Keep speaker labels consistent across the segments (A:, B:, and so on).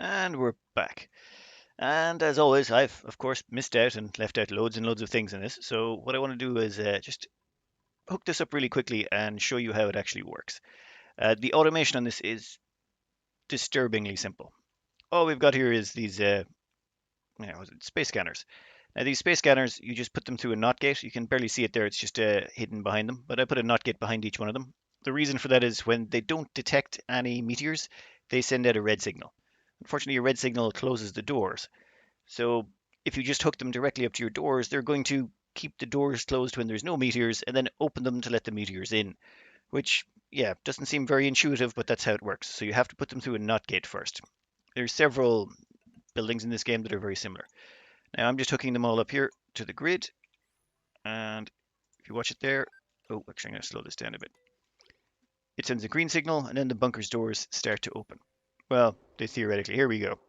A: And we're back. And as always, I've of course missed out and left out loads and loads of things in this. So what I want to do is just hook this up really quickly and show you how it actually works. The automation on this is disturbingly simple. All we've got here is these space scanners. Now these space scanners, you just put them through a NOT gate. You can barely see it there; it's just hidden behind them. But I put a NOT gate behind each one of them. The reason for that is when they don't detect any meteors, they send out a red signal. Unfortunately, a red signal closes the doors. So if you just hook them directly up to your doors, they're going to keep the doors closed when there's no meteors and then open them to let the meteors in, which, yeah, doesn't seem very intuitive, but that's how it works. So you have to put them through a NOT gate first. There's several buildings in this game that are very similar. Now I'm just hooking them all up here to the grid, and if you watch it there, oh, actually I'm going to slow this down a bit. It sends a green signal, and then the bunker's doors start to open. Well, they theoretically, here we go.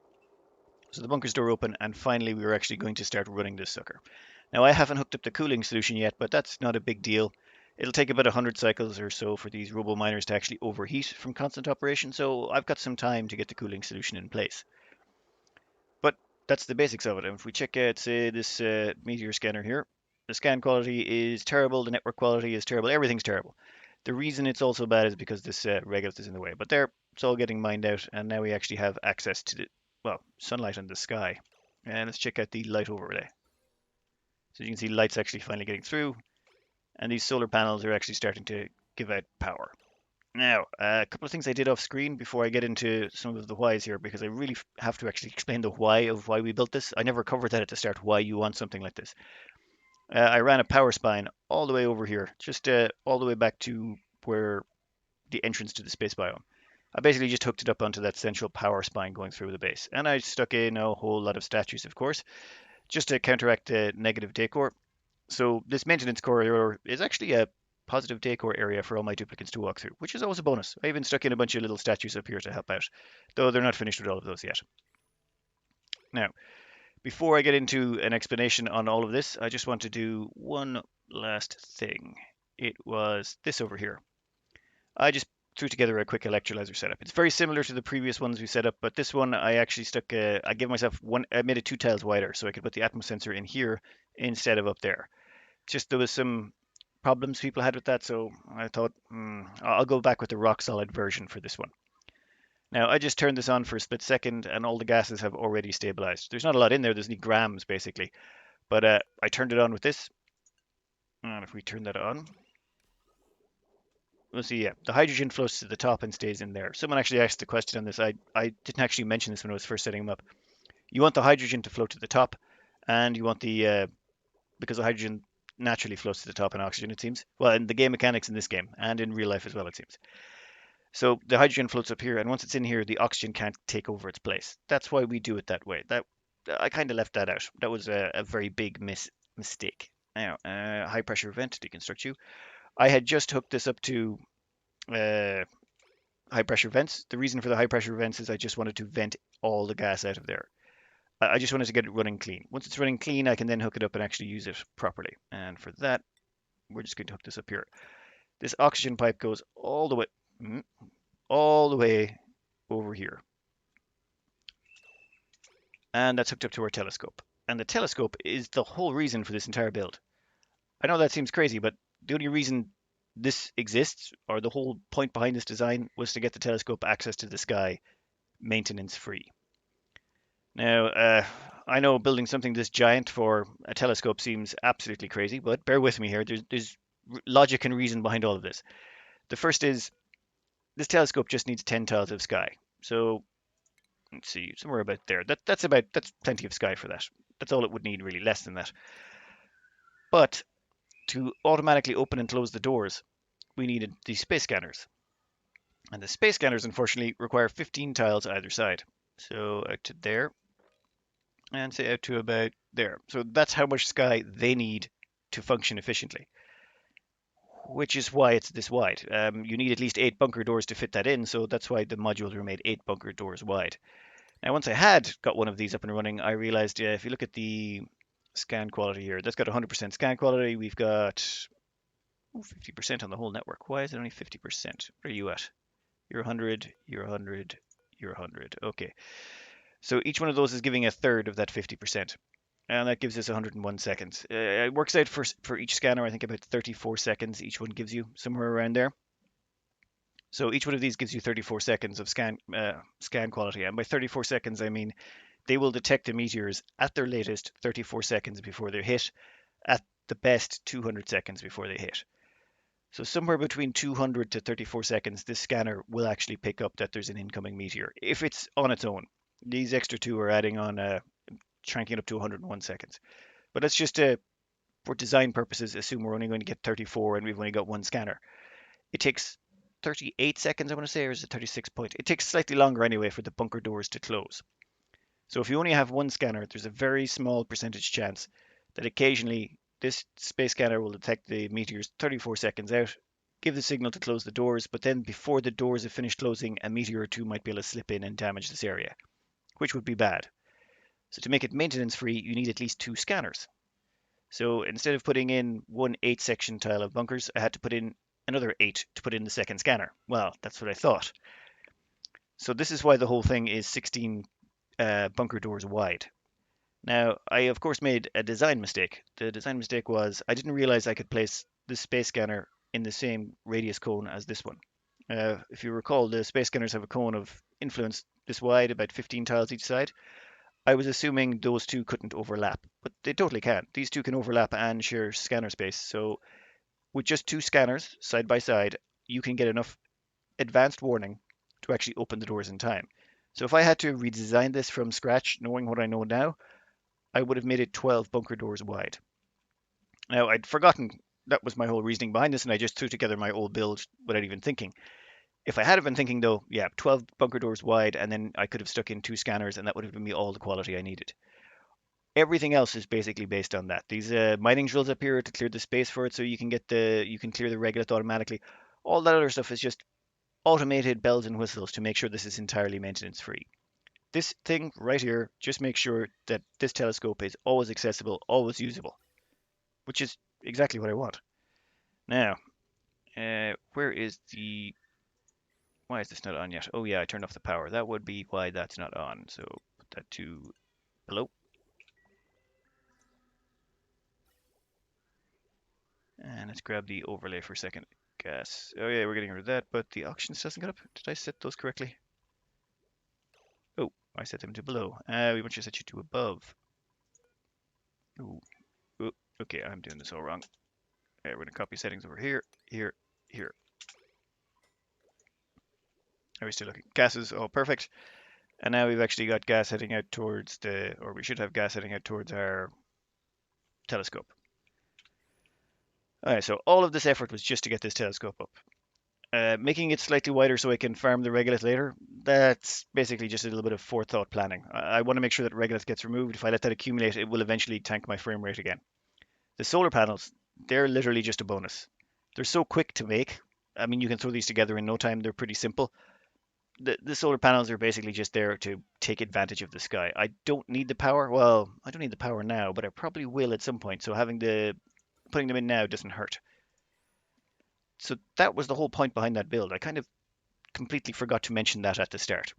A: So the bunker's door open, and finally we were actually going to start running this sucker. Now I haven't hooked up the cooling solution yet, but that's not a big deal. It'll take about 100 cycles or so for these robo miners to actually overheat from constant operation, so I've got some time to get the cooling solution in place. But that's the basics of it. And if we check out, say, this meteor scanner here, the scan quality is terrible, the network quality is terrible, everything's terrible. The reason it's also bad is because this regolith is in the way. But there, it's all getting mined out, and now we actually have access to the, well, sunlight in the sky. And let's check out the light overlay. So you can see light's actually finally getting through, and these solar panels are actually starting to give out power. Now, a couple of things I did off screen before I get into some of the whys here, because I really have to actually explain the why of why we built this. I never covered that at the start, why you want something like this. I ran a power spine all the way over here, just all the way back to where the entrance to the space biome. I basically just hooked it up onto that central power spine going through the base. And I stuck in a whole lot of statues, of course, just to counteract the negative decor. So this maintenance corridor is actually a positive decor area for all my duplicates to walk through, which is always a bonus. I even stuck in a bunch of little statues up here to help out, though they're not finished with all of those yet. Now, before I get into an explanation on all of this, I just want to do one last thing. It was this over here. I just threw together a quick electrolyzer setup. It's very similar to the previous ones we set up, but this one I actually stuck, I gave myself one, I made it 2 tiles wider so I could put the Atmos sensor in here instead of up there. Just there was some problems people had with that, so I thought I'll go back with the rock solid version for this one. Now I just turned this on for a split second, and all the gases have already stabilized. There's not a lot in there. There's only grams basically, but I turned it on with this, and if we turn that on, we'll see. Yeah, the hydrogen floats to the top and stays in there. Someone actually asked the question on this. I didn't actually mention this when I was first setting them up. You want the hydrogen to float to the top, and you want the because the hydrogen naturally floats to the top in oxygen, it seems. Well, in the game mechanics in this game, and in real life as well, it seems. So the hydrogen floats up here, and once it's in here, the oxygen can't take over its place. That's why we do it that way. That I kind of left that out. That was a very big mistake. Now, high pressure vent deconstruct you. I had just hooked this up to uh, high pressure vents. The reason for the high pressure vents is I just wanted to vent all the gas out of there. I just wanted to get it running clean. Once it's running clean, I can then hook it up and actually use it properly. And for that, we're just going to hook this up here. This oxygen pipe goes all the way over here. And that's hooked up to our telescope. And the telescope is the whole reason for this entire build. I know that seems crazy, but the only reason this exists, or the whole point behind this design, was to get the telescope access to the sky maintenance free. Now, I know building something this giant for a telescope seems absolutely crazy, but bear with me here. There's logic and reason behind all of this. The first is this telescope just needs 10 tiles of sky. So let's see, somewhere about there. That's plenty of sky for that. That's all it would need, really, less than that. But to automatically open and close the doors, we needed the space scanners. And the space scanners, unfortunately, require 15 tiles either side. So out to there, and say out to about there. So that's how much sky they need to function efficiently, which is why it's this wide. You need at least 8 bunker doors to fit that in, so that's why the modules were made 8 bunker doors wide. Now, once I had got one of these up and running, I realized if you look at the scan quality here, that's got 100% scan quality. We've got 50% on the whole network. Why is it only 50%? Where are you at? You're 100, you're 100, you're 100. Okay. So each one of those is giving a third of that 50%. And that gives us 101 seconds. It works out for each scanner, I think about 34 seconds each one gives you, somewhere around there. So each one of these gives you 34 seconds of scan quality. And by 34 seconds, I mean they will detect the meteors at their latest 34 seconds before they're hit, at the best 200 seconds before they hit. So somewhere between 200 to 34 seconds, this scanner will actually pick up that there's an incoming meteor if it's on its own. These extra two are adding on, cranking it up to 101 seconds. But that's just for design purposes, assume we're only going to get 34 and we've only got one scanner. It takes 38 seconds, I want to say, or is it 36 point? It takes slightly longer anyway for the bunker doors to close. So if you only have one scanner, there's a very small percentage chance that occasionally this space scanner will detect the meteors 34 seconds out, give the signal to close the doors, but then before the doors have finished closing, a meteor or two might be able to slip in and damage this area, which would be bad. So to make it maintenance free, you need at least two scanners. So instead of putting in one 8-section tile of bunkers, I had to put in another 8 to put in the second scanner. Well, that's what I thought. So this is why the whole thing is 16 bunker doors wide. Now, I of course made a design mistake. The design mistake was I didn't realize I could place this space scanner in the same radius cone as this one. If you recall, the space scanners have a cone of influence this wide, about 15 tiles each side. I was assuming those two couldn't overlap, but they totally can. These two can overlap and share scanner space. So with just two scanners side by side, you can get enough advanced warning to actually open the doors in time. So if I had to redesign this from scratch, knowing what I know now, I would have made it 12 bunker doors wide. Now, I'd forgotten that was my whole reasoning behind this, and I just threw together my old build without even thinking. If I had been thinking, though, yeah, 12 bunker doors wide, and then I could have stuck in two scanners, and that would have given me all the quality I needed. Everything else is basically based on that. These mining drills up here to clear the space for it, so you can clear the regolith automatically. All that other stuff is just automated bells and whistles to make sure this is entirely maintenance free. This thing right here just makes sure that this telescope is always accessible, always usable, which is exactly what I want. Now, where is the... Why is this not on yet? Oh yeah, I turned off the power. That would be why that's not on. So put that to below. And let's grab the overlay for a second. Gas. Oh yeah, we're getting rid of that, but the auctions doesn't get up. Did I set those correctly? Oh, I set them to below. We want to set you to above. Ooh. Ooh. Okay, I'm doing this all wrong. We're going to copy settings over here, here, here. Are we still looking? Gases, all perfect. And now we've actually got gas heading out towards or we should have gas heading out towards our telescope. All right, so all of this effort was just to get this telescope up. Making it slightly wider so I can farm the regolith later, that's basically just a little bit of forethought planning. I want to make sure that regolith gets removed. If I let that accumulate, it will eventually tank my frame rate again. The solar panels, they're literally just a bonus. They're so quick to make. I mean, you can throw these together in no time. They're pretty simple. The solar panels are basically just there to take advantage of the sky. I don't need the power. Well, I don't need the power now, but I probably will at some point. So putting them in now doesn't hurt. So that was the whole point behind that build. I kind of completely forgot to mention that at the start.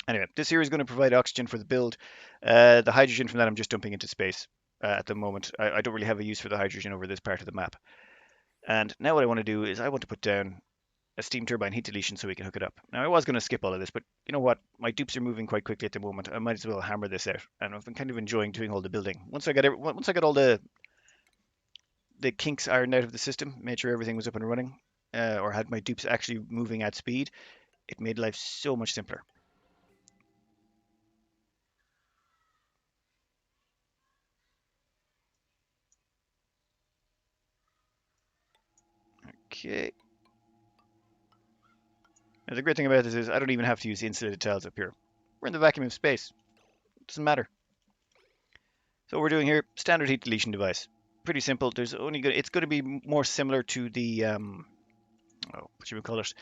A: Anyway, this here is going to provide oxygen for the build. The hydrogen from that I'm just dumping into space at the moment. I don't really have a use for the hydrogen over this part of the map. And now what I want to do is I want to put down a steam turbine heat deletion so we can hook it up. Now I was going to skip all of this, but you know what? My dupes are moving quite quickly at the moment. I might as well hammer this out. And I've been kind of enjoying doing all the building. Once I got all the kinks ironed out of the system, made sure everything was up and running, or had my dupes actually moving at speed, it made life so much simpler. Okay. Now the great thing about this is I don't even have to use insulated tiles up here. We're in the vacuum of space. It doesn't matter. So what we're doing here, standard heat deletion device. Pretty simple. It's going to be more similar to the what should we call it?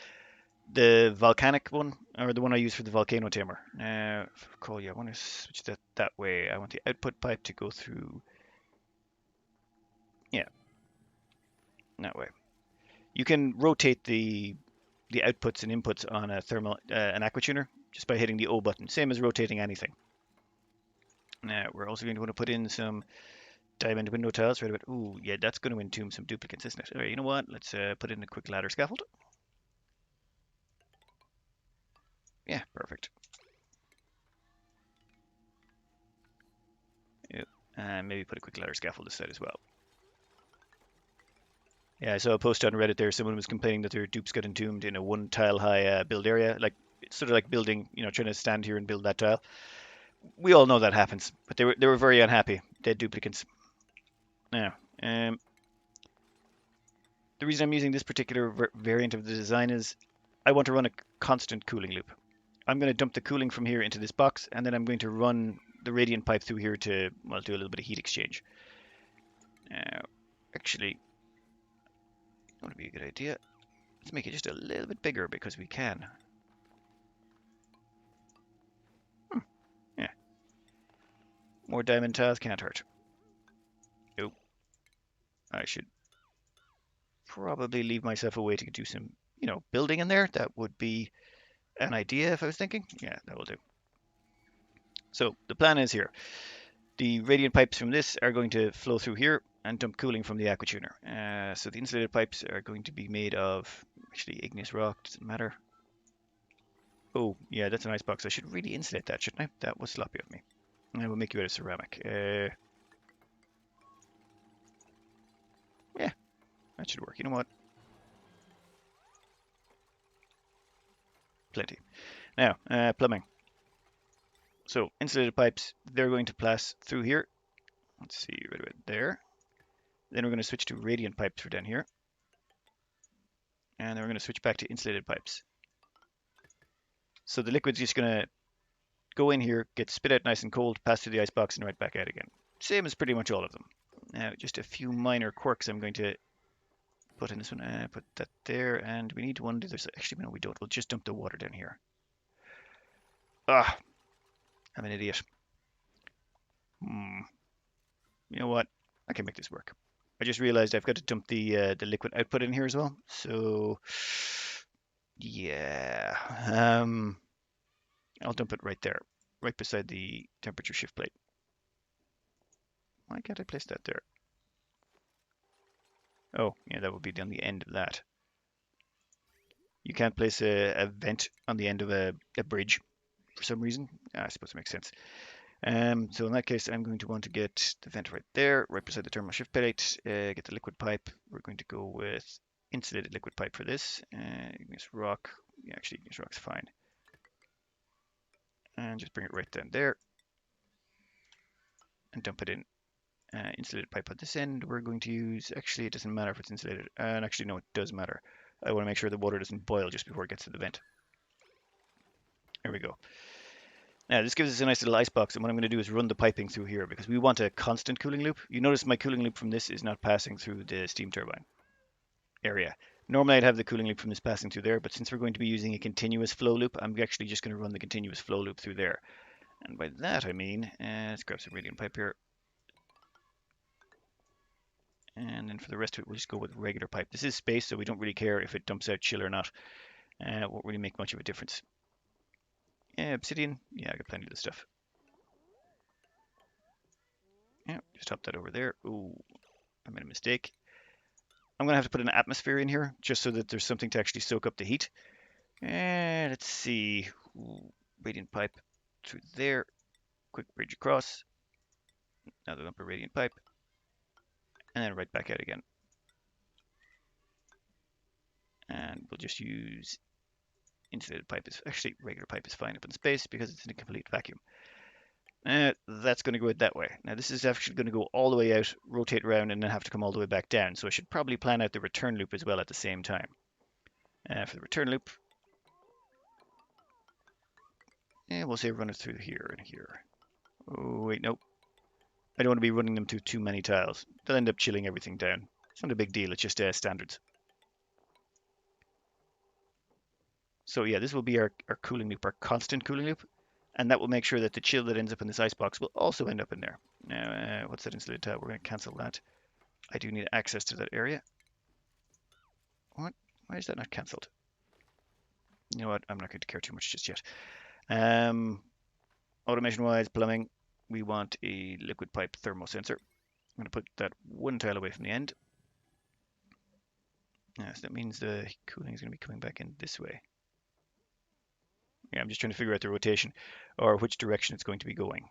A: The volcanic one, or the one I use for the volcano tamer. Now, if I recall, yeah, I want to switch that way. I want the output pipe to go through, yeah, that way. You can rotate the outputs and inputs on a an aquatuner. just by hitting the O button, same as rotating anything. Now, we're also going to want to put in some diamond window tiles right about. Ooh, yeah, that's going to entomb some duplicates, isn't it? All right, you know what? Let's put in a quick ladder scaffold. Yeah, perfect. Yep. And maybe put a quick ladder scaffold this side as well. Yeah, I saw a post on Reddit there. Someone was complaining that their dupes got entombed in a one tile high build area. Like, it's sort of like building, trying to stand here and build that tile. We all know that happens, but they were very unhappy. Dead duplicates. Now, the reason I'm using this particular variant of the design is I want to run a constant cooling loop. I'm going to dump the cooling from here into this box, and then I'm going to run the radiant pipe through here to, well, do a little bit of heat exchange. Now, actually, that would be a good idea. Let's make it just a little bit bigger because we can. Yeah. More diamond tiles can't hurt. Oh, I should probably leave myself a way to do some, building in there. That would be an idea if I was thinking. Yeah, that will do. So the plan is here. The radiant pipes from this are going to flow through here and dump cooling from the aqua tuner. So the insulated pipes are going to be made of, actually, igneous rock. Doesn't matter. Oh, yeah, that's an icebox. I should really insulate that, shouldn't I? That was sloppy of me. I will make you out of ceramic. Yeah, that should work. You know what? Plenty. Now, plumbing. So, insulated pipes, they're going to pass through here. Let's see, right about there. Then we're going to switch to radiant pipes for down here. And then we're going to switch back to insulated pipes. So the liquid's just going to go in here, get spit out nice and cold, pass through the icebox, and right back out again. Same as pretty much all of them. Now, just a few minor quirks I'm going to put in this one. Put that there, and we need one. Actually, no, we don't. We'll just dump the water down here. Ah, I'm an idiot. You know what? I can make this work. I just realized I've got to dump the liquid output in here as well. So, yeah. I'll dump it right there, right beside the temperature shift plate. Why can't I place that there? Oh, yeah, that would be on the end of that. You can't place a vent on the end of a bridge for some reason. I suppose it makes sense. So in that case, I'm going to want to get the vent right there, right beside the thermal shift plate, get the liquid pipe. We're going to go with insulated liquid pipe for this. Igneous rock. Yeah, actually, igneous rock's fine. And just bring it right down there and dump it in. Insulated pipe at this end. We're going to use, actually, it doesn't matter if it's insulated. And actually, no, it does matter. I want to make sure the water doesn't boil just before it gets to the vent. There we go. Now, this gives us a nice little icebox, and what I'm going to do is run the piping through here because we want a constant cooling loop. You notice my cooling loop from this is not passing through the steam turbine area. Normally, I'd have the cooling loop from this passing through there, but since we're going to be using a continuous flow loop, I'm actually just going to run the continuous flow loop through there. And by that, I mean, let's grab some radiant pipe here. And then for the rest of it, we'll just go with regular pipe. This is space, so we don't really care if it dumps out chill or not. It won't really make much of a difference. Obsidian, yeah, I got plenty of this stuff. Yeah, just hop that over there. Ooh, I made a mistake. I'm going to have to put an atmosphere in here just so that there's something to actually soak up the heat. And let's see. Ooh, radiant pipe through there. Quick bridge across. Another lump of radiant pipe. And then right back out again. And we'll just use insulated pipe. Actually, regular pipe is fine up in space because it's in a complete vacuum. That's going to go out that way. Now this is actually going to go all the way out, rotate around, and then have to come all the way back down. So I should probably plan out the return loop as well at the same time. For the return loop, we'll say run it through here and here. Oh, wait, nope. I don't want to be running them through too many tiles. They'll end up chilling everything down. It's not a big deal, it's just standards. So yeah, this will be our cooling loop, our constant cooling loop. And that will make sure that the chill that ends up in this icebox will also end up in there. Now, what's that insulated tile? We're going to cancel that. I do need access to that area. What? Why is that not cancelled? You know what? I'm not going to care too much just yet. Automation wise, plumbing, we want a liquid pipe thermosensor. I'm going to put that one tile away from the end. Yeah, so that means the cooling is going to be coming back in this way. Yeah, I'm just trying to figure out the rotation or which direction it's going to be going.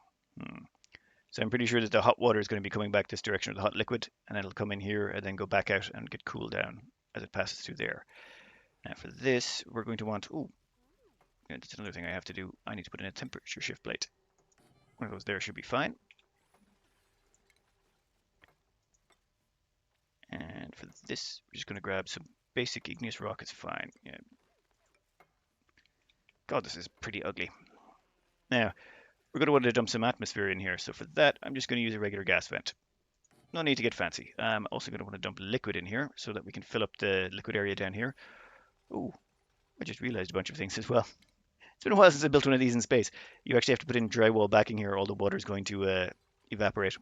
A: So I'm pretty sure that the hot water is going to be coming back this direction, or the hot liquid, and it'll come in here and then go back out and get cooled down as it passes through there. Now for this, we're going to want, yeah, that's another thing I have to do. I need to put in a temperature shift plate. One of those there should be fine. And for this, we're just going to grab some basic igneous rock. It's fine. Yeah. God, this is pretty ugly. Now, we're going to want to dump some atmosphere in here. So for that, I'm just going to use a regular gas vent. No need to get fancy. I'm also going to want to dump liquid in here so that we can fill up the liquid area down here. Oh, I just realized a bunch of things as well. It's been a while since I built one of these in space. You actually have to put in drywall backing here, or all the water is going to evaporate.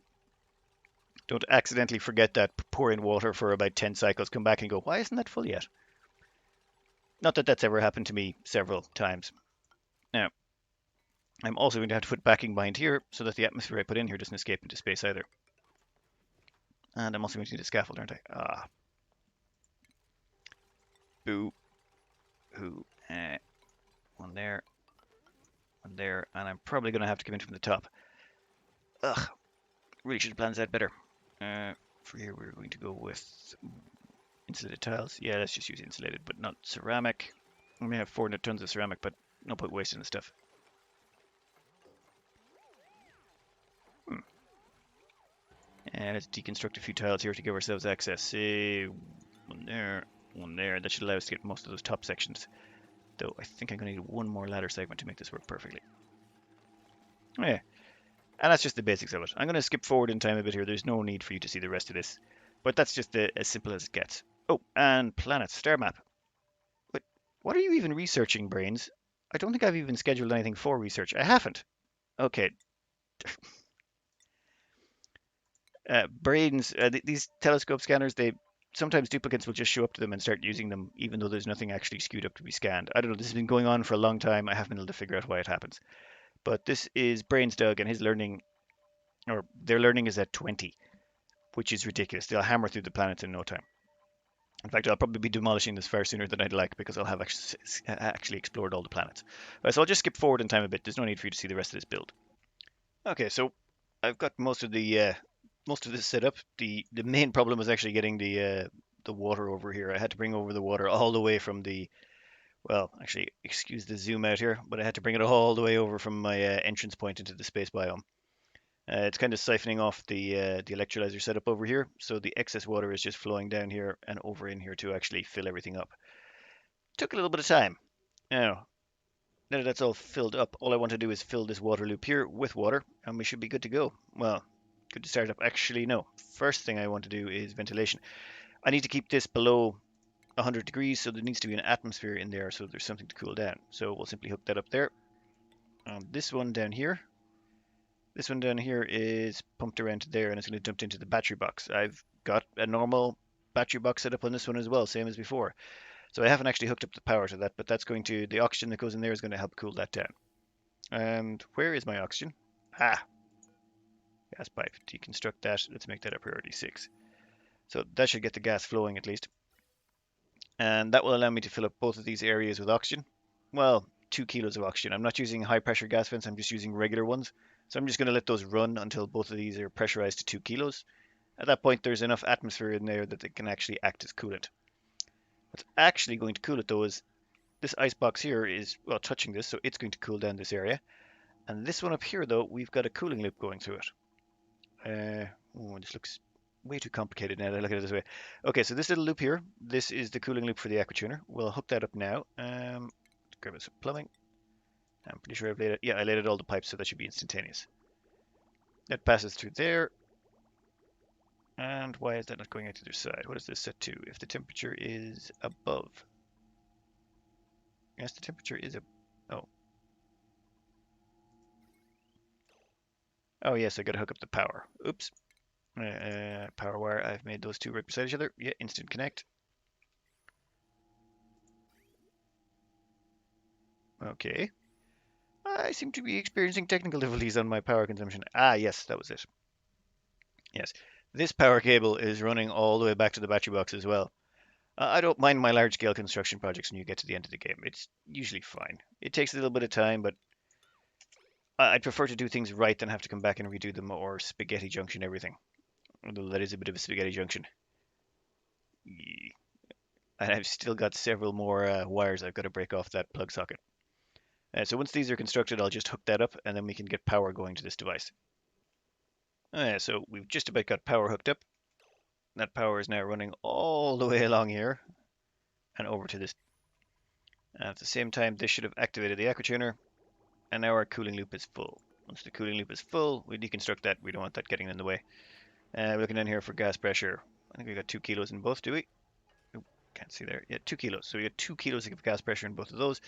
A: Don't accidentally forget that, pour in water for about 10 cycles, come back and go, why isn't that full yet? Not that that's ever happened to me several times. Now, I'm also going to have to put backing behind here so that the atmosphere I put in here doesn't escape into space either. And I'm also going to need a scaffold, aren't I? Ah. Boo. Hoo. One there. One there. And I'm probably going to have to come in from the top. Ugh. Really should have planned that better. For here, we're going to go with insulated tiles. Yeah, let's just use insulated, but not ceramic. We may have 400 tons of ceramic, but no point wasting the stuff. And let's deconstruct a few tiles here to give ourselves access. One there, one there. That should allow us to get most of those top sections. Though I think I'm going to need one more ladder segment to make this work perfectly. Yeah, and that's just the basics of it. I'm going to skip forward in time a bit here. There's no need for you to see the rest of this. But that's just as simple as it gets. Oh, and planets, star map. But what are you even researching, Brains? I don't think I've even scheduled anything for research. I haven't. Okay. Brains, these telescope scanners, sometimes duplicates will just show up to them and start using them, even though there's nothing actually skewed up to be scanned. I don't know. This has been going on for a long time. I haven't been able to figure out why it happens. But this is Brains Doug, and his learning, or their learning, is at 20, which is ridiculous. They'll hammer through the planets in no time. In fact, I'll probably be demolishing this far sooner than I'd like because I'll have actually explored all the planets. Right, so I'll just skip forward in time a bit. There's no need for you to see the rest of this build. Okay, so I've got most of this set up. The main problem was actually getting the water over here. I had to bring over the water all the way from well, actually, excuse the zoom out here, but I had to bring it all the way over from my entrance point into the space biome. It's kind of siphoning off the electrolyzer setup over here, so the excess water is just flowing down here and over in here to actually fill everything up. Took a little bit of time. Now that that's all filled up, all I want to do is fill this water loop here with water, and we should be good to go. Well, good to start up. Actually, no. First thing I want to do is ventilation. I need to keep this below 100 degrees, so there needs to be an atmosphere in there so there's something to cool down. So we'll simply hook that up there. This one down here is pumped around to there, and it's going to dump into the battery box. I've got a normal battery box set up on this one as well, same as before. So I haven't actually hooked up the power to that, but the oxygen that goes in there is going to help cool that down. And where is my oxygen? Ah, gas pipe. Deconstruct that. Let's make that a priority 6. So that should get the gas flowing at least. And that will allow me to fill up both of these areas with oxygen. Well, 2 kilos of oxygen. I'm not using high pressure gas vents, I'm just using regular ones. So I'm just going to let those run until both of these are pressurized to 2 kilos. At that point, there's enough atmosphere in there that it can actually act as coolant. What's actually going to cool it though is this ice box here is, well, touching this, so it's going to cool down this area. And this one up here though, we've got a cooling loop going through it. This looks way too complicated now that I look at it this way. Okay, so this little loop here, this is the cooling loop for the aquatuner. We'll hook that up now. Grab us some plumbing. I'm pretty sure I've laid it. Yeah, I laid it all the pipes, so that should be instantaneous. That passes through there. And why is that not going out to the other side? What is this set to? If the temperature is above. Yes, the temperature is oh. Oh yes, I gotta hook up the power. Oops. Power wire, I've made those two right beside each other. Yeah, instant connect. Okay. I seem to be experiencing technical difficulties on my power consumption. Ah, yes, that was it. Yes. This power cable is running all the way back to the battery box as well. I don't mind my large scale construction projects when you get to the end of the game. It's usually fine. It takes a little bit of time, but I'd prefer to do things right than have to come back and redo them or spaghetti junction everything. Although that is a bit of a spaghetti junction. And I've still got several more wires I've got to break off that plug socket. So once these are constructed, I'll just hook that up and then we can get power going to this device. So we've just about got power hooked up. That power is now running all the way along here and over to this. And at the same time, this should have activated the aquatuner, and now our cooling loop is full. Once the cooling loop is full, we deconstruct that. We don't want that getting in the way. We're looking down here for gas pressure. I think we got 2 kilos in both, do we? Oh, can't see there. Yeah, 2 kilos. So we got 2 kilos of gas pressure in both of those.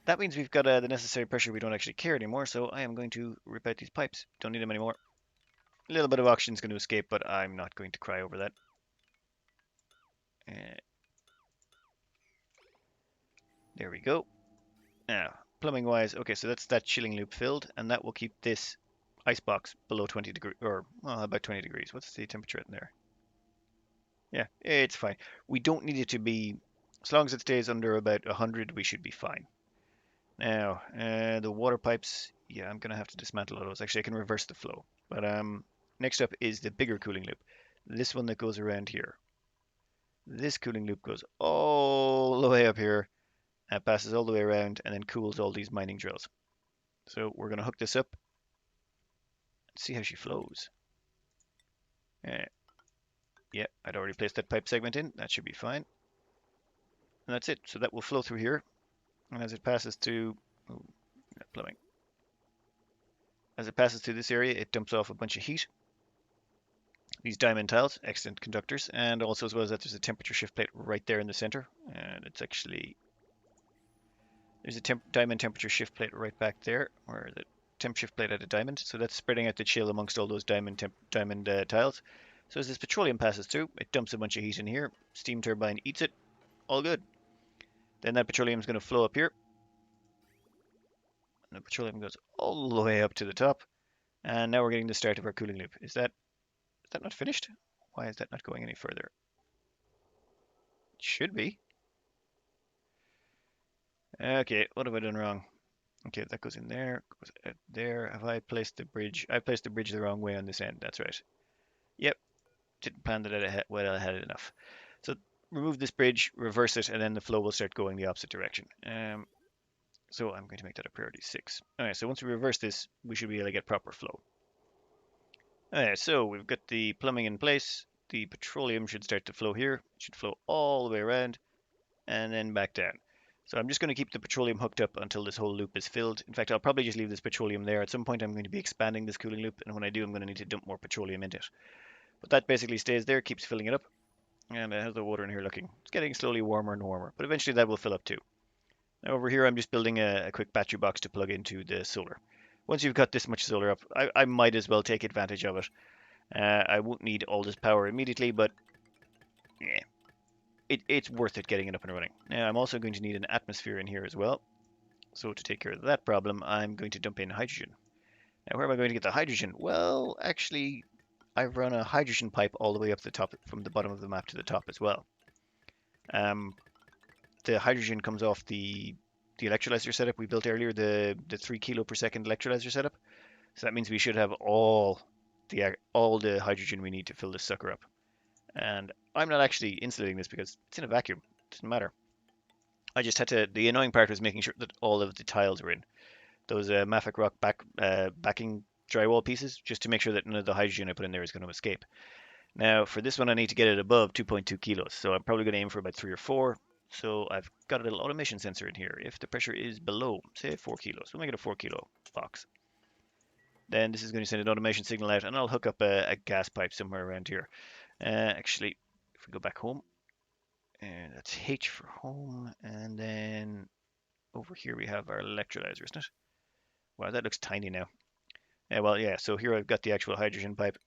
A: That means we've got the necessary pressure we don't actually care anymore, so I am going to rip out these pipes. Don't need them anymore. A little bit of oxygen is going to escape, but I'm not going to cry over that. There we go. Now, plumbing wise, okay, so that's that chilling loop filled, and that will keep this ice box below 20 degrees, or well, about 20 degrees. What's the temperature in there? Yeah, it's fine. We don't need it to be, as long as it stays under about 100, we should be fine. Now, the water pipes, yeah, I'm gonna have to dismantle all those. Actually, I can reverse the flow. But next up is the bigger cooling loop. This one that goes around here. This cooling loop goes all the way up here and passes all the way around and then cools all these mining drills. So we're gonna hook this up and see how she flows. Yeah, I'd already placed that pipe segment in. That should be fine. And that's it. So that will flow through here. And as it passes to plumbing. As it passes through this area, it dumps off a bunch of heat. These diamond tiles, excellent conductors, and also as well as that, there's a temperature shift plate right there in the center, and it's actually there's a diamond temperature shift plate right back there, or the temp shift plate at a diamond, so that's spreading out the chill amongst all those diamond tiles. So as this petroleum passes through, it dumps a bunch of heat in here. Steam turbine eats it, all good. Then that petroleum is going to flow up here, and the petroleum goes all the way up to the top, and now we're getting the start of our cooling loop. Is that not finished? Why is that not going any further? It should be. Okay, what have I done wrong? Okay, that goes in there, goes out there. Have I placed the bridge? I placed the bridge the wrong way on this end. That's right. Yep, didn't plan that ahead, well ahead enough. So remove this bridge, reverse it, and then the flow will start going the opposite direction. So I'm going to make that a priority 6. Alright, so once we reverse this, we should be able to get proper flow. Alright, so we've got the plumbing in place. The petroleum should start to flow here. It should flow all the way around and then back down. So I'm just going to keep the petroleum hooked up until this whole loop is filled. In fact, I'll probably just leave this petroleum there. At some point, I'm going to be expanding this cooling loop, and when I do, I'm going to need to dump more petroleum into it. But that basically stays there, keeps filling it up. And how's the water in here looking? It's getting slowly warmer and warmer, but eventually that will fill up too. Now over here, I'm just building a quick battery box to plug into the solar. Once you've got this much solar up, I might as well take advantage of it. I won't need all this power immediately, but yeah, it's worth it getting it up and running. Now I'm also going to need an atmosphere in here as well. So to take care of that problem, I'm going to dump in hydrogen. Now where am I going to get the hydrogen? Well, actually, I've run a hydrogen pipe all the way up the top from the bottom of the map to the top as well. The hydrogen comes off the electrolyzer setup we built earlier, the 3 kilo per second electrolyzer setup. So that means we should have all the hydrogen we need to fill this sucker up. And I'm not actually insulating this because it's in a vacuum. It doesn't matter. I just had to. The annoying part was making sure that all of the tiles were in. Those Mafic Rock backing drywall pieces, just to make sure that none of the hydrogen I put in there is going to escape. Now, for this one, I need to get it above 2.2 kilos. So I'm probably going to aim for about 3 or 4. So I've got a little automation sensor in here. If the pressure is below, say 4 kilos, we'll make it a 4 kilo box. Then this is going to send an automation signal out, and I'll hook up a gas pipe somewhere around here. Actually, if we go back home, and that's H for home, and then over here we have our electrolyzer, isn't it? Wow, that looks tiny now. Well, yeah, so here I've got the actual hydrogen pipe,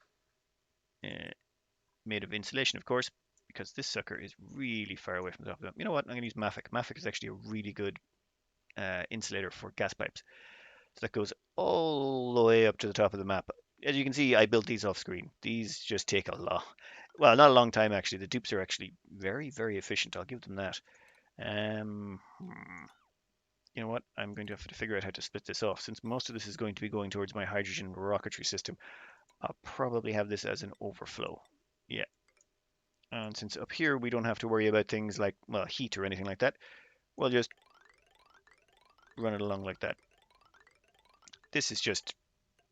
A: made of insulation, of course, because this sucker is really far away from the top of it. You know what? I'm going to use Mafic. Mafic is actually a really good insulator for gas pipes. So that goes all the way up to the top of the map. As you can see, I built these off screen. These just take a lot. Well, not a long time actually. The dupes are actually very, very efficient. I'll give them that. You know what? I'm going to have to figure out how to split this off. Since most of this is going to be going towards my hydrogen rocketry system, I'll probably have this as an overflow. Yeah. And since up here we don't have to worry about things like, well, heat or anything like that, we'll just run it along like that. This is just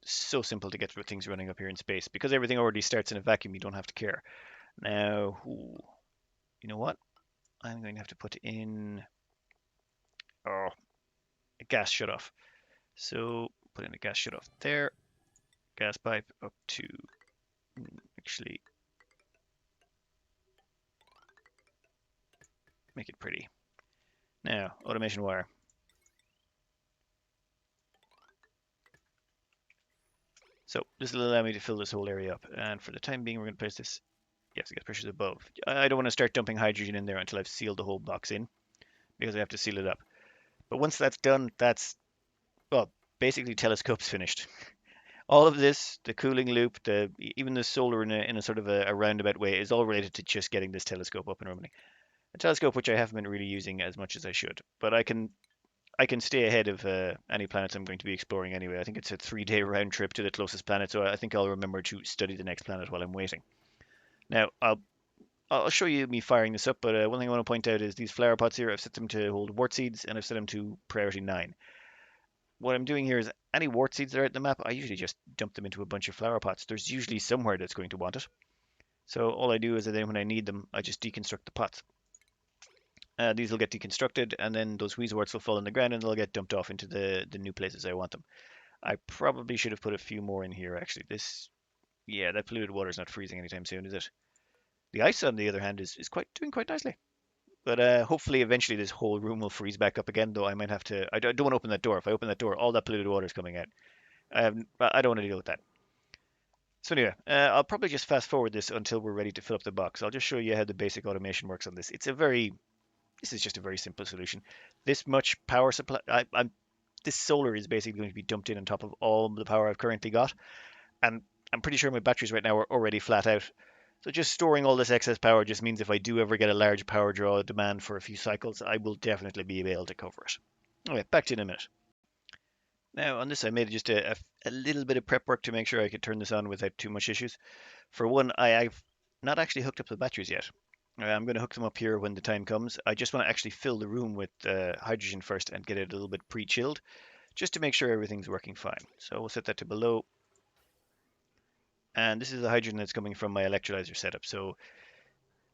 A: so simple to get things running up here in space. Because everything already starts in a vacuum, you don't have to care. Now, you know what? I'm going to have to put in a gas shutoff. So put in a gas shutoff there, gas pipe up to, actually, make it pretty. Now, automation wire. So this will allow me to fill this whole area up. And for the time being, we're going to place this, yes, gas pressures above. I don't want to start dumping hydrogen in there until I've sealed the whole box in, because I have to seal it up. But once that's done, that's, well, basically telescope's finished. All of this, the cooling loop, even the solar in a sort of a roundabout way, is all related to just getting this telescope up and running. A telescope which I haven't been really using as much as I should, but I can stay ahead of any planets I'm going to be exploring anyway. I think it's a 3-day round trip to the closest planet, so I think I'll remember to study the next planet while I'm waiting. Now, I'll show you me firing this up, but one thing I want to point out is these flower pots here, I've set them to hold wart seeds, and I've set them to priority 9. What I'm doing here is any wart seeds that are at the map, I usually just dump them into a bunch of flower pots. There's usually somewhere that's going to want it. So all I do is that then when I need them, I just deconstruct the pots. These will get deconstructed, and then those wheezeworts will fall on the ground and they'll get dumped off into the new places I want them. I probably should have put a few more in here, actually. Yeah, that polluted water is not freezing anytime soon, is it? The ice, on the other hand, is doing quite nicely. But hopefully, eventually, this whole room will freeze back up again. Though I might have to. I don't want to open that door. If I open that door, all that polluted water is coming out. I don't want to deal with that. So anyway, I'll probably just fast forward this until we're ready to fill up the box. I'll just show you how the basic automation works on this. This is just a very simple solution. This much power supply, this solar is basically going to be dumped in on top of all the power I've currently got, and I'm pretty sure my batteries right now are already flat out. So just storing all this excess power just means if I do ever get a large power draw demand for a few cycles, I will definitely be able to cover it. Okay, back to you in a minute. Now on this I made just a little bit of prep work to make sure I could turn this on without too much issues. For one, I've not actually hooked up the batteries yet. I'm going to hook them up here when the time comes. I just want to actually fill the room with hydrogen first and get it a little bit pre-chilled, just to make sure everything's working fine. So we'll set that to below. And this is the hydrogen that's coming from my electrolyzer setup. So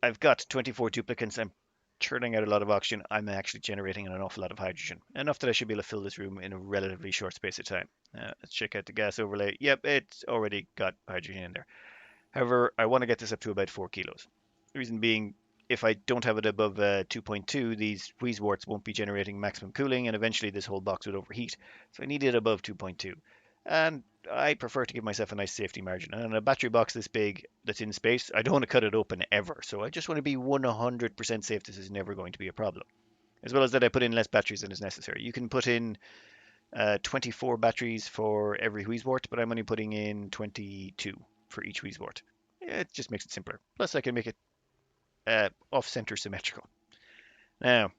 A: I've got 24 duplicants. I'm churning out a lot of oxygen. I'm actually generating an awful lot of hydrogen. Enough that I should be able to fill this room in a relatively short space of time. Let's check out the gas overlay. Yep, it's already got hydrogen in there. However, I want to get this up to about 4 kilos. The reason being, if I don't have it above 2.2, these wheezeworts won't be generating maximum cooling, and eventually this whole box would overheat. So I need it above 2.2. And I prefer to give myself a nice safety margin. And a battery box this big that's in space, I don't want to cut it open ever. So I just want to be 100% safe this is never going to be a problem. As well as that I put in less batteries than is necessary. You can put in 24 batteries for every wheezewort, but I'm only putting in 22 for each wheezewort. It just makes it simpler. Plus I can make it off-center symmetrical. Now,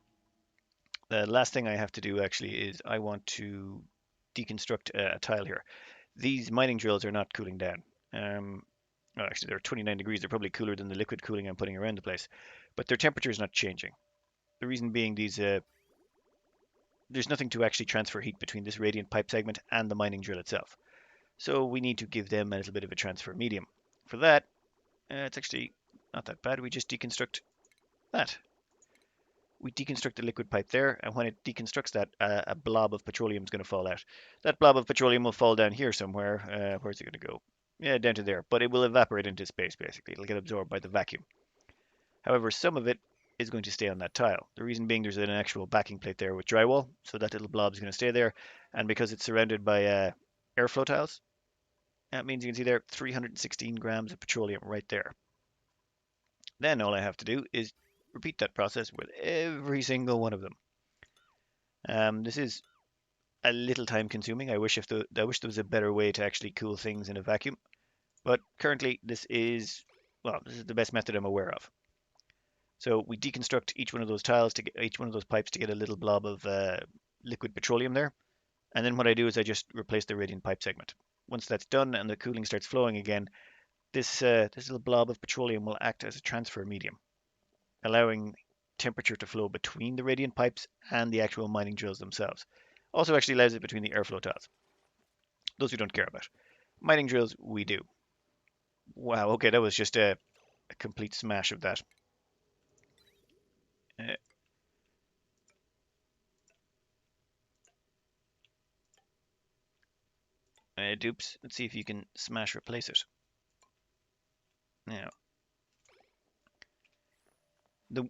A: the last thing I have to do actually is I want to deconstruct a tile here. These mining drills are not cooling down. Well, actually, they're 29 degrees. They're probably cooler than the liquid cooling I'm putting around the place. But their temperature is not changing. The reason being there's nothing to actually transfer heat between this radiant pipe segment and the mining drill itself. So we need to give them a little bit of a transfer medium. For that, it's actually not that bad. We just deconstruct that. We deconstruct the liquid pipe there, and when it deconstructs that, a blob of petroleum is going to fall out. That blob of petroleum will fall down here somewhere. Where's it going to go? Yeah, down to there. But it will evaporate into space, basically. It'll get absorbed by the vacuum. However, some of it is going to stay on that tile. The reason being there's an actual backing plate there with drywall, so that little blob is going to stay there. And because it's surrounded by airflow tiles, that means you can see there 316 grams of petroleum right there. Then all I have to do is repeat that process with every single one of them. This is a little time consuming. I wish there was a better way to actually cool things in a vacuum. But currently, this is the best method I'm aware of. So we deconstruct each one of those tiles to get each one of those pipes to get a little blob of liquid petroleum there. And then what I do is I just replace the radiant pipe segment. Once that's done and the cooling starts flowing again, this little blob of petroleum will act as a transfer medium, allowing temperature to flow between the radiant pipes and the actual mining drills themselves. Also actually allows it between the airflow tiles. Those we don't care about. Mining drills, we do. Wow, okay, that was just a complete smash of that. Uh, Dupes, let's see if you can smash replace it. Now, the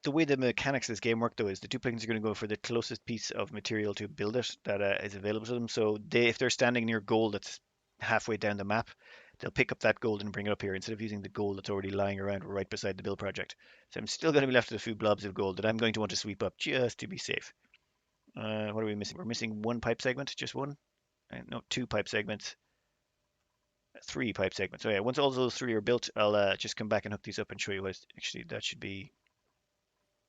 A: the way the mechanics of this game work though is the duplicants are going to go for the closest piece of material to build it that is available to them. So if they're standing near gold that's halfway down the map, they'll pick up that gold and bring it up here instead of using the gold that's already lying around right beside the build project. So I'm still going to be left with a few blobs of gold that I'm going to want to sweep up just to be safe. What are we missing? We're missing one pipe segment, just one. No, two pipe segments, three pipe segments. So yeah, once all those three are built, I'll just come back and hook these up and show you what actually that should be.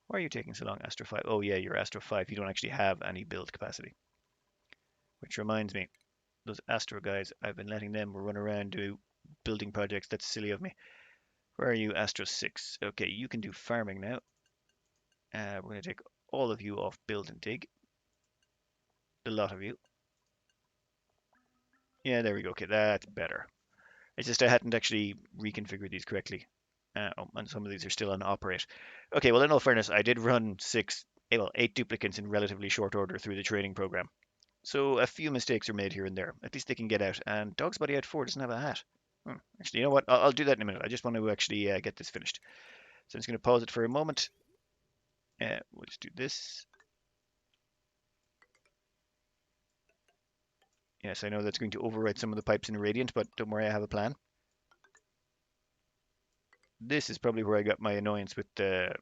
A: Why are you taking so long, Astro 5? Oh yeah, you're Astro 5. You don't actually have any build capacity. Which reminds me, those Astro guys, I've been letting them run around do building projects. That's silly of me. Where are you, Astro 6? Okay, you can do farming now. We're going to take all of you off build and dig. The lot of you. Yeah, there we go. Okay, that's better. It's just I hadn't actually reconfigured these correctly. And some of these are still on operate. Okay, well, in all fairness, I did run eight duplicates in relatively short order through the training program. So a few mistakes are made here and there. At least they can get out. And Dog's Body Out 4 doesn't have a hat. Actually, you know what? I'll do that in a minute. I just want to actually get this finished. So I'm just going to pause it for a moment. We'll just do this. Yes, I know that's going to overwrite some of the pipes in Radiant, but don't worry, I have a plan. This is probably where I got my annoyance with the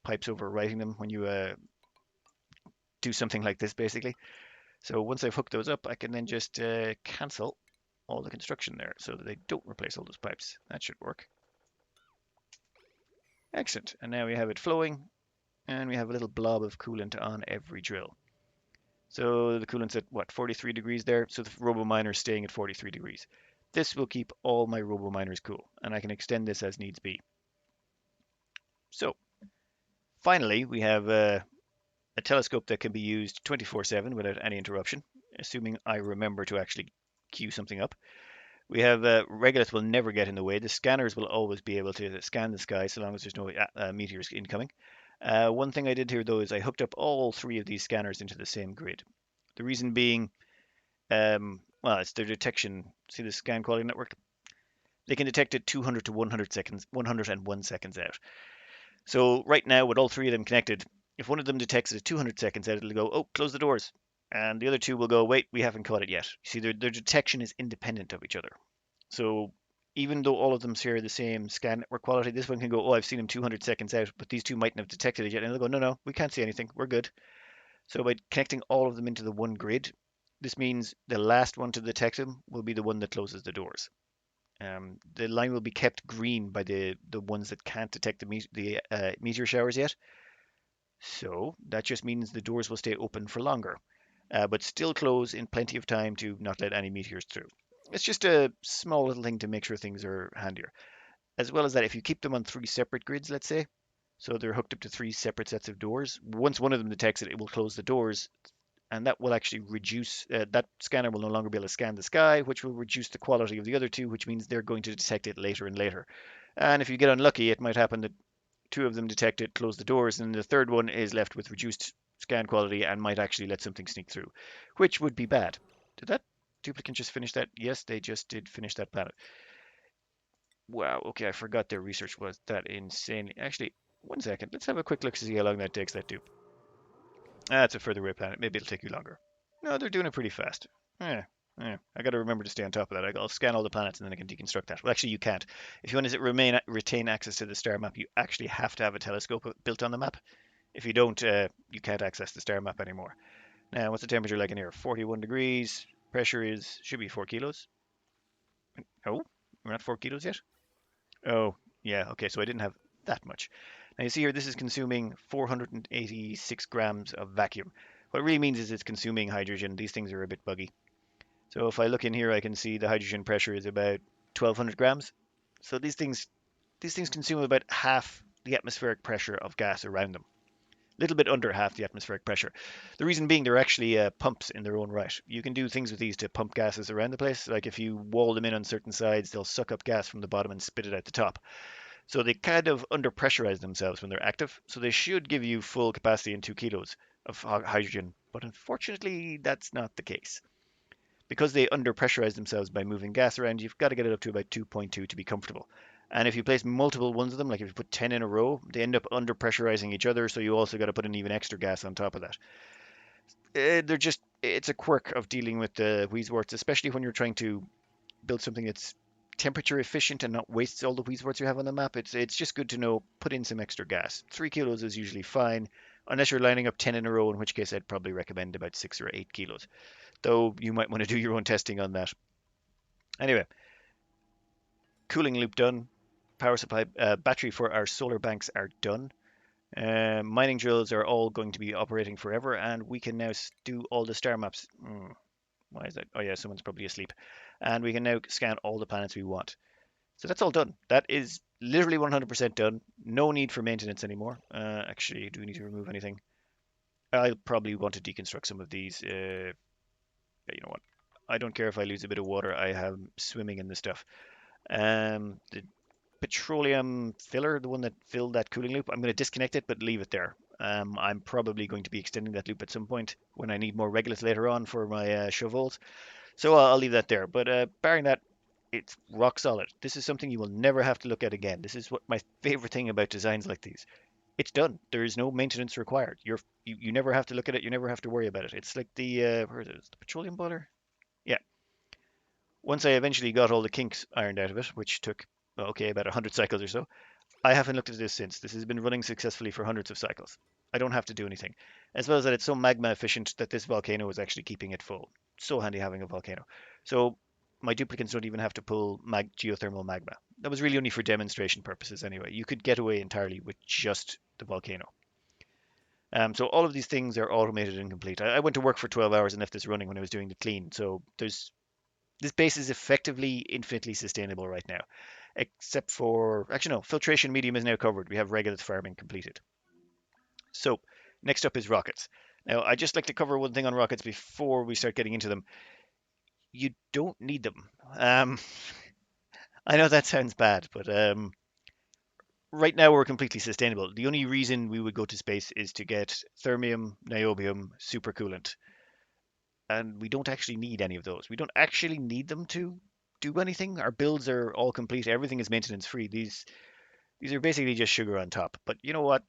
A: pipes overwriting them when you do something like this, basically. So once I've hooked those up, I can then just cancel all the construction there so that they don't replace all those pipes. That should work. Excellent. And now we have it flowing, and we have a little blob of coolant on every drill. So the coolant's at what, 43 degrees there? So the robo miner is staying at 43 degrees. This will keep all my robo miners cool, and I can extend this as needs be. So finally, we have a telescope that can be used 24/7 without any interruption, assuming I remember to actually queue something up. We have regolith will never get in the way. The scanners will always be able to scan the sky so long as there's no meteors incoming. One thing I did here though is I hooked up all three of these scanners into the same grid. The reason being, well, it's their detection. See the scan quality network? They can detect it 200 to 100 seconds, 101 seconds out. So right now, with all three of them connected, if one of them detects it at 200 seconds out, it'll go, oh, close the doors. And the other two will go, wait, we haven't caught it yet. See, their detection is independent of each other. So even though all of them share the same scan network quality, this one can go, oh, I've seen him 200 seconds out, but these two mightn't have detected it yet. And they'll go, no, no, we can't see anything. We're good. So by connecting all of them into the one grid, this means the last one to detect them will be the one that closes the doors. The line will be kept green by the ones that can't detect the meteor showers yet. So that just means the doors will stay open for longer, but still close in plenty of time to not let any meteors through. It's just a small little thing to make sure things are handier. As well as that, if you keep them on three separate grids, let's say, so they're hooked up to three separate sets of doors, once one of them detects it, it will close the doors, and that will actually reduce, that scanner will no longer be able to scan the sky, which will reduce the quality of the other two, which means they're going to detect it later and later. And if you get unlucky, it might happen that two of them detect it, close the doors, and the third one is left with reduced scan quality and might actually let something sneak through, which would be bad. Did that duplicate just finish that? Yes, they just did finish that planet. Wow, okay, I forgot their research was that insane. Actually, one second, let's have a quick look to see how long that takes, that dupe. That's a further away planet. Maybe it'll take you longer. No, they're doing it pretty fast. I got to remember to stay on top of that. I'll scan all the planets and then I can deconstruct that. Well, actually, you can't. If you want to retain access to the star map, you actually have to have a telescope built on the map. If you don't, you can't access the star map anymore. Now, what's the temperature like in here? 41 degrees. Pressure should be 4 kilos. Oh, we're not 4 kilos yet? Oh, yeah, okay, so I didn't have that much. Now you see here, this is consuming 486 grams of vacuum. What it really means is it's consuming hydrogen. These things are a bit buggy. So if I look in here, I can see the hydrogen pressure is about 1200 grams. So these things consume about half the atmospheric pressure of gas around them. A little bit under half the atmospheric pressure. The reason being they're actually pumps in their own right. You can do things with these to pump gases around the place. Like if you wall them in on certain sides, they'll suck up gas from the bottom and spit it out the top. So they kind of under pressurize themselves when they're active. So they should give you full capacity in 2 kilos of hydrogen. But unfortunately, that's not the case. Because they under pressurize themselves by moving gas around, you've got to get it up to about 2.2 to be comfortable. And if you place multiple ones of them, like if you put 10 in a row, they end up under pressurizing each other. So you also got to put in even extra gas on top of that. It's a quirk of dealing with the Wheezeworts, especially when you're trying to build something that's temperature efficient and not wastes all the Wheezeworts you have on the map. It's just good to know, put in some extra gas. 3 kilos is usually fine, unless you're lining up 10 in a row, in which case I'd probably recommend about 6 or 8 kilos. Though you might want to do your own testing on that. Anyway, cooling loop done. Power supply, battery for our solar banks are done. Mining drills are all going to be operating forever, and we can now do all the star maps. Why is that? Oh yeah, someone's probably asleep. And we can now scan all the planets we want. So that's all done. That is literally 100% done. No need for maintenance anymore. Actually, do we need to remove anything? I'll probably want to deconstruct some of these. Yeah, you know what? I don't care if I lose a bit of water. I have swimming in the stuff. The petroleum filler, the one that filled that cooling loop, I'm going to disconnect it, but leave it there. I'm probably going to be extending that loop at some point when I need more regolith later on for my shovels. So I'll leave that there. But barring that, it's rock solid. This is something you will never have to look at again. This is what my favorite thing about designs like these. It's done. There is no maintenance required. You never have to look at it. You never have to worry about it. It's like the where is it? The petroleum boiler. Yeah. Once I eventually got all the kinks ironed out of it, which took okay about 100 cycles or so, I haven't looked at this since. This has been running successfully for hundreds of cycles. I don't have to do anything. As well as that it's so magma efficient that this volcano is actually keeping it full. So handy having a volcano. So my duplicates don't even have to pull geothermal magma. That was really only for demonstration purposes anyway. You could get away entirely with just the volcano. So all of these things are automated and complete. I went to work for 12 hours and left this running when I was doing the clean. So this base is effectively infinitely sustainable right now, except for, actually no, filtration medium is now covered. We have regolith farming completed. So next up is rockets. Now I just like to cover one thing on rockets before we start getting into them. You don't need them. Um, I know that sounds bad, but right now we're completely sustainable. The only reason we would go to space is to get thermium, niobium, supercoolant, and we don't actually need any of those. We don't actually need them to do anything. Our builds are all complete. Everything is maintenance free. These are basically just sugar on top. But you know what?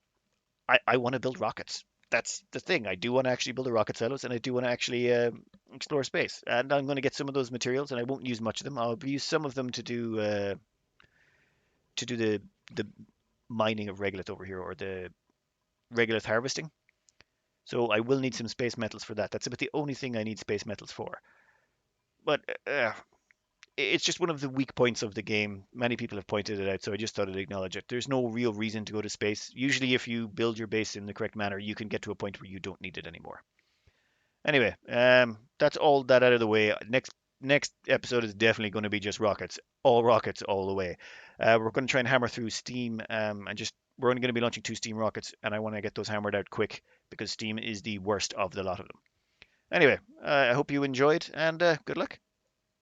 A: I want to build rockets. That's the thing. I do want to actually build a rocket silos, and I do want to actually explore space. And I'm going to get some of those materials, and I won't use much of them. I'll use some of them to do the mining of regolith over here, or the regolith harvesting. So I will need some space metals for that. That's about the only thing I need space metals for. But it's just one of the weak points of the game. Many people have pointed it out, so I just thought I'd acknowledge it. There's no real reason to go to space. Usually, if you build your base in the correct manner, you can get to a point where you don't need it anymore. Anyway, that's all that out of the way. Next episode is definitely going to be just rockets all the way. We're going to try and hammer through Steam, and just we're only going to be launching 2 Steam rockets, and I want to get those hammered out quick because Steam is the worst of the lot of them. Anyway, I hope you enjoyed, and good luck.